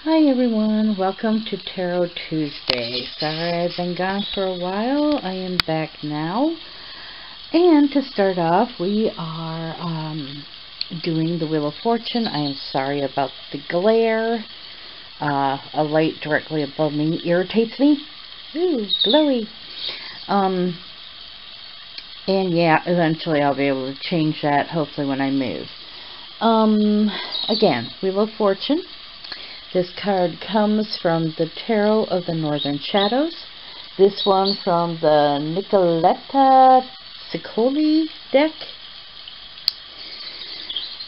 Hi everyone, welcome to Tarot Tuesday. Sorry I've been gone for a while. I am back now. And to start off, we are doing the Wheel of Fortune. I am sorry about the glare. A light directly above me irritates me. Ooh, glowy. And yeah, eventually I'll be able to change that, hopefully when I move. Again, Wheel of Fortune. This card comes from the Tarot of the Northern Shadows. This one from the Nicoletta Ciccoli deck.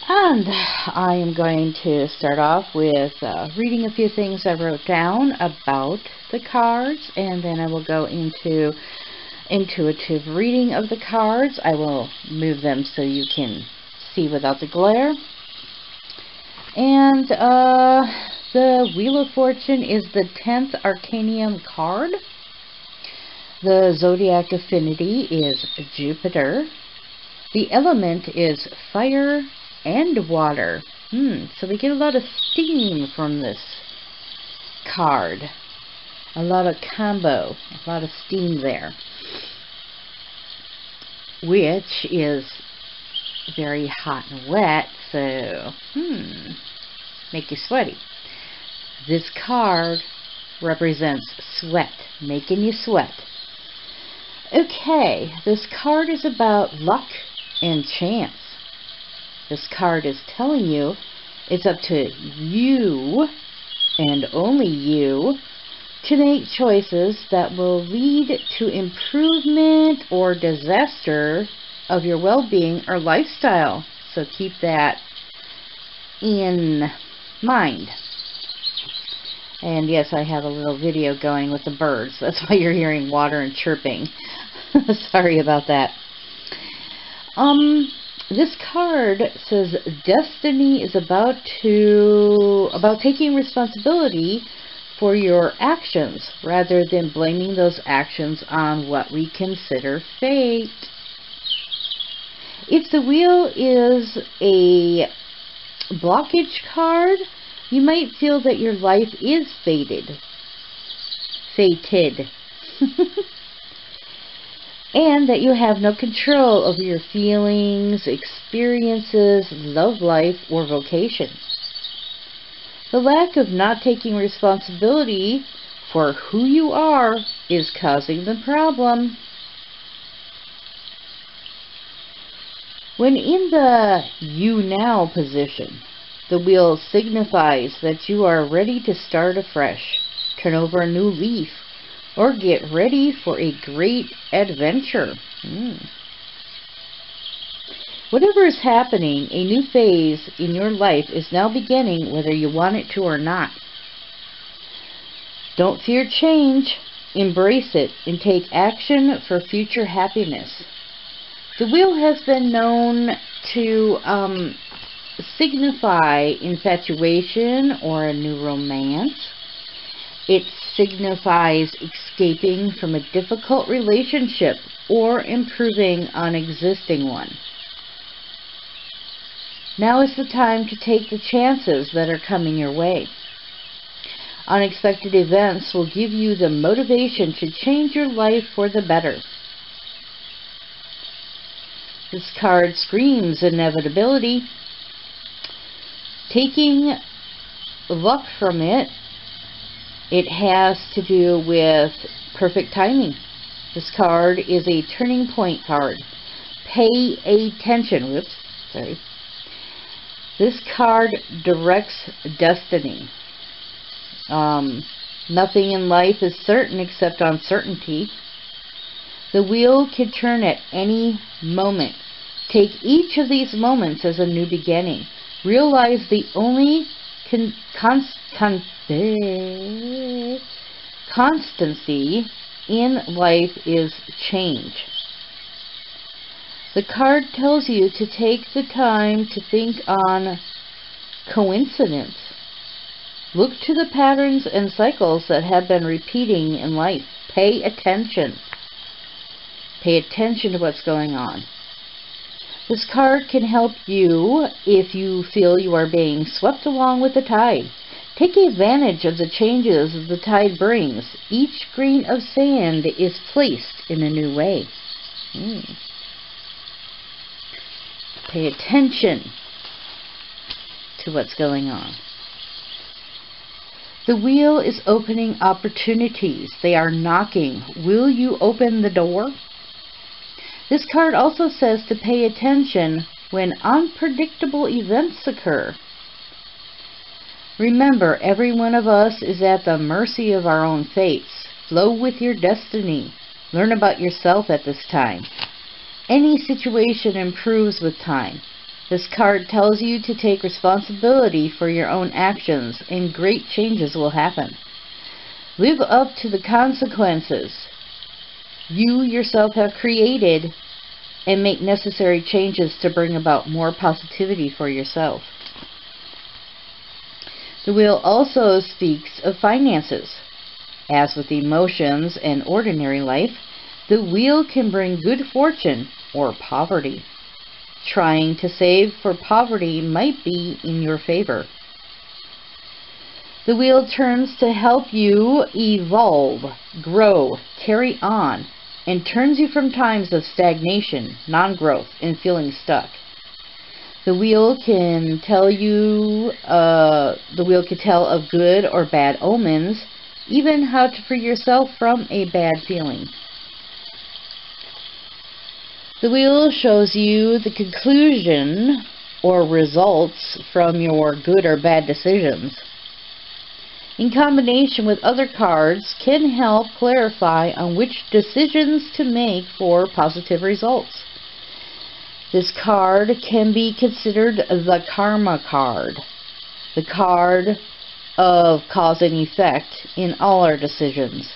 And I am going to start off with reading a few things I wrote down about the cards, and then I will go into intuitive reading of the cards. I will move them so you can see without the glare. And the Wheel of Fortune is the 10th Arcanium card. The zodiac affinity is Jupiter. The element is fire and water. So we get a lot of steam from this card. A lot of combo, a lot of steam there. Which is very hot and wet, so make you sweaty. This card represents sweat, making you sweat. Okay, this card is about luck and chance. This card is telling you it's up to you, and only you, to make choices that will lead to improvement or disaster of your well-being or lifestyle. So keep that in mind. And yes, I have a little video going with the birds. That's why you're hearing water and chirping. Sorry about that. This card says destiny is about taking responsibility for your actions rather than blaming those actions on what we consider fate. If the wheel is a blockage card, you might feel that your life is fated. And that you have no control over your feelings, experiences, love life, or vocation. The lack of not taking responsibility for who you are is causing the problem. When in the you now position, the wheel signifies that you are ready to start afresh, turn over a new leaf, or get ready for a great adventure. Whatever is happening, a new phase in your life is now beginning, whether you want it to or not. Don't fear change, embrace it, and take action for future happiness. The wheel has been known to signify infatuation or a new romance. It signifies escaping from a difficult relationship or improving on an existing one. Now is the time to take the chances that are coming your way. Unexpected events will give you the motivation to change your life for the better. This card screams inevitability. Taking luck from it, it has to do with perfect timing. This card is a turning point card. Pay attention. Whoops, sorry. This card directs destiny. Nothing in life is certain except uncertainty. The wheel could turn at any moment. Take each of these moments as a new beginning. Realize the only constancy in life is change. The card tells you to take the time to think on coincidence. Look to the patterns and cycles that have been repeating in life. Pay attention. Pay attention to what's going on. This card can help you if you feel you are being swept along with the tide. Take advantage of the changes the tide brings. Each grain of sand is placed in a new way. Pay attention to what's going on. The wheel is opening opportunities. They are knocking. Will you open the door? This card also says to pay attention when unpredictable events occur. Remember, every one of us is at the mercy of our own fates. Flow with your destiny. Learn about yourself at this time. Any situation improves with time. This card tells you to take responsibility for your own actions, and great changes will happen. Live up to the consequences you yourself have created, and make necessary changes to bring about more positivity for yourself. The wheel also speaks of finances. As with emotions and ordinary life, the wheel can bring good fortune or poverty. Trying to save for poverty might be in your favor. The wheel turns to help you evolve, grow, carry on, and turns you from times of stagnation, non-growth, and feeling stuck. The wheel can tell of good or bad omens, even how to free yourself from a bad feeling. The wheel shows you the conclusion or results from your good or bad decisions. In combination with other cards, can help clarify on which decisions to make for positive results. This card can be considered the karma card, the card of cause and effect in all our decisions.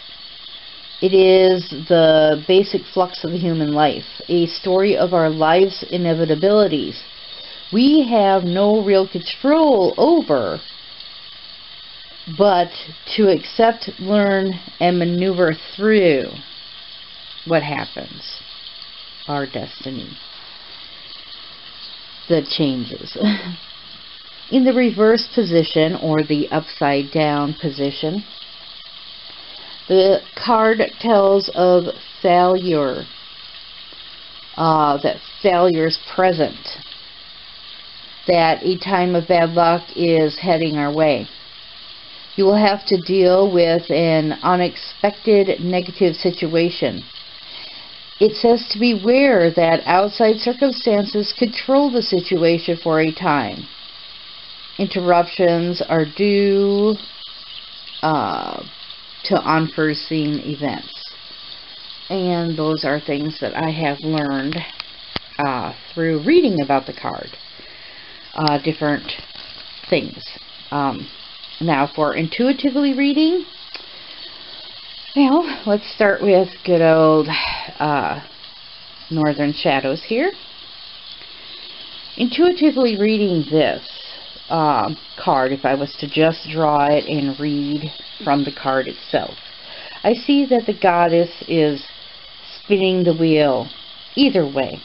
It is the basic flux of the human life, a story of our life's inevitabilities. We have no real control over, but to accept, learn, and maneuver through what happens, our destiny, the changes. In the reverse position, or the upside down position, the card tells of failure, that failure is present, that a time of bad luck is heading our way. You will have to deal with an unexpected negative situation. It says to beware that outside circumstances control the situation for a time. Interruptions are due to unforeseen events. And those are things that I have learned through reading about the card. Different things. Now for intuitively reading, well, let's start with good old Northern Shadows here. Intuitively reading this card, if I was to just draw it and read from the card itself, I see that the goddess is spinning the wheel either way.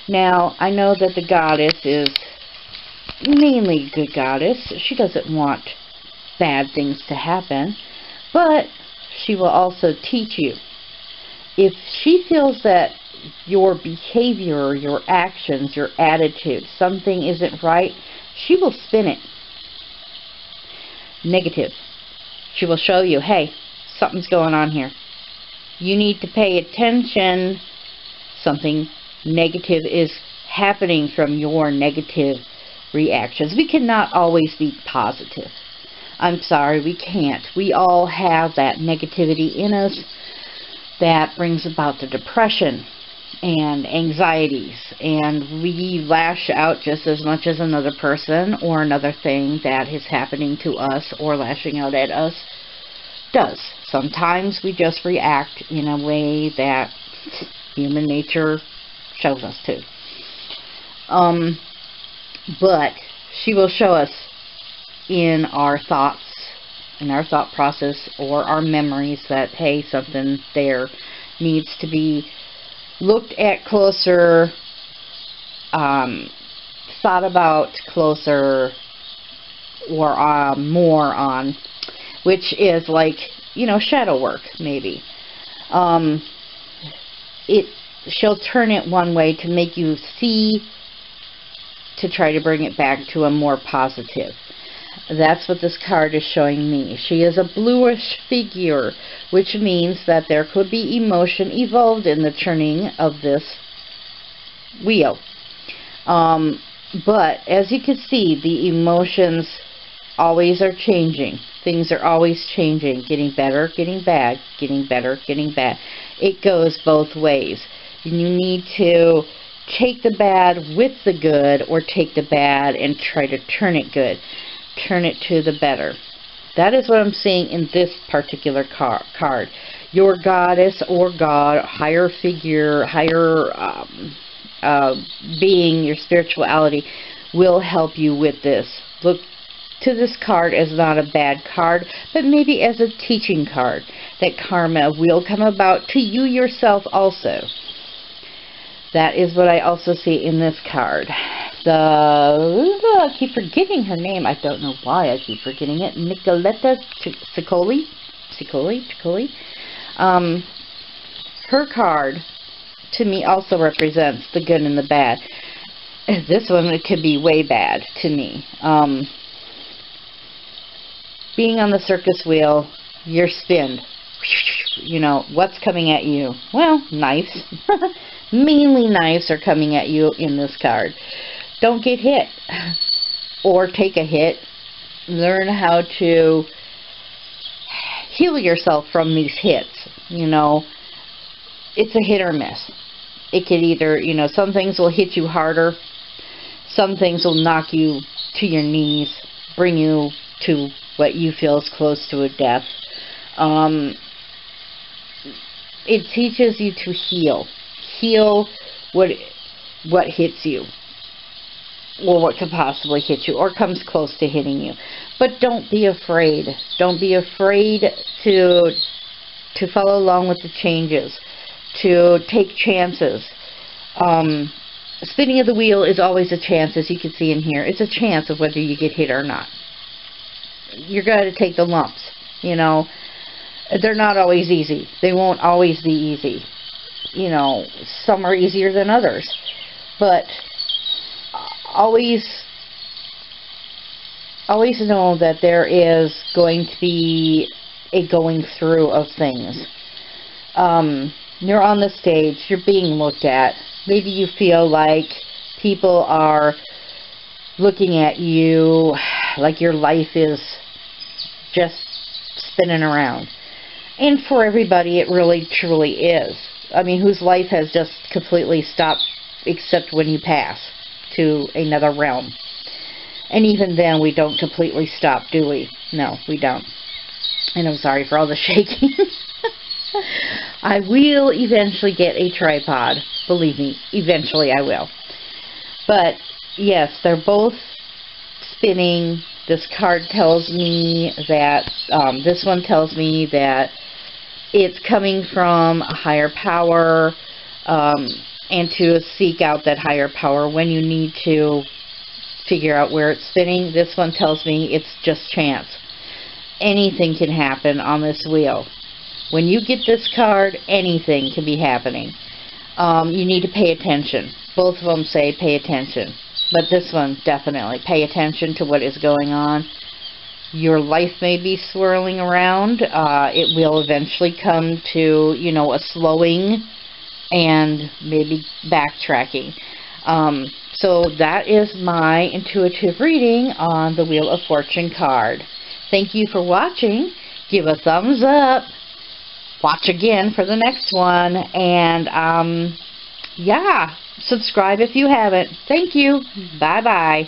Now, I know that the goddess is mainly a good goddess. She doesn't want bad things to happen, but she will also teach you. If she feels that your behavior, your actions, your attitude, something isn't right, she will spin it negative. She will show you, hey, something's going on here. You need to pay attention. Something negative is happening from your negative reactions. We cannot always be positive. I'm sorry, we can't. We all have that negativity in us that brings about the depression and anxieties, and we lash out just as much as another person or another thing that is happening to us or lashing out at us does. Sometimes we just react in a way that human nature shows us to. But she will show us in our thoughts, in our thought process, or our memories that, hey, something there needs to be looked at closer, thought about closer, or more on, which is like, you know, shadow work, maybe. She'll turn it one way to make you see, to try to bring it back to a more positive. That's what this card is showing me. She is a bluish figure, which means that there could be emotion evolved in the turning of this wheel. But as you can see, the emotions always are changing. Things are always changing, getting better, getting bad, getting better, getting bad. It goes both ways. And you need to take the bad with the good, or take the bad and try to turn it good. Turn it to the better. That is what I'm seeing in this particular card. Your goddess or god, higher figure, higher being, your spirituality will help you with this. Look to this card as not a bad card, but maybe as a teaching card, that karma will come about to you yourself also. That is what I also see in this card. I keep forgetting her name. I don't know why I keep forgetting it. Nicoletta Ciccoli. Her card, to me, also represents the good and the bad. This one, it could be way bad to me. Being on the circus wheel, you're spinned. You know, what's coming at you? Well, knives. Mainly knives are coming at you in this card. Don't get hit or take a hit. Learn how to heal yourself from these hits. You know, it's a hit or miss. It could either, you know, some things will hit you harder. Some things will knock you to your knees, bring you to what you feel is close to a death. It teaches you to heal. Heal what hits you, or what could possibly hit you, or comes close to hitting you. But don't be afraid. Don't be afraid to follow along with the changes, to take chances. Spinning of the wheel is always a chance, as you can see in here. It's a chance of whether you get hit or not. You're going to take the lumps, you know. They're not always easy. They won't always be easy. You know, some are easier than others. But always know that there is going to be a going through of things. You're on the stage. You're being looked at. Maybe you feel like people are looking at you like your life is just spinning around. And for everybody, it really, truly is. I mean, whose life has just completely stopped, except when you pass to another realm. And even then, we don't completely stop, do we? No, we don't. And I'm sorry for all the shaking. I will eventually get a tripod. Believe me, eventually I will. But, yes, they're both spinning. This card tells me that, this one tells me that it's coming from a higher power, and to seek out that higher power when you need to figure out where it's spinning. This one tells me it's just chance. Anything can happen on this wheel. When you get this card, anything can be happening. You need to pay attention. Both of them say pay attention. But this one, definitely. Pay attention to what is going on. Your life may be swirling around. It will eventually come to, you know, a slowing and maybe backtracking. So that is my intuitive reading on the Wheel of Fortune card. Thank you for watching. Give a thumbs up. Watch again for the next one. And, yeah, subscribe if you haven't. Thank you. Bye-bye.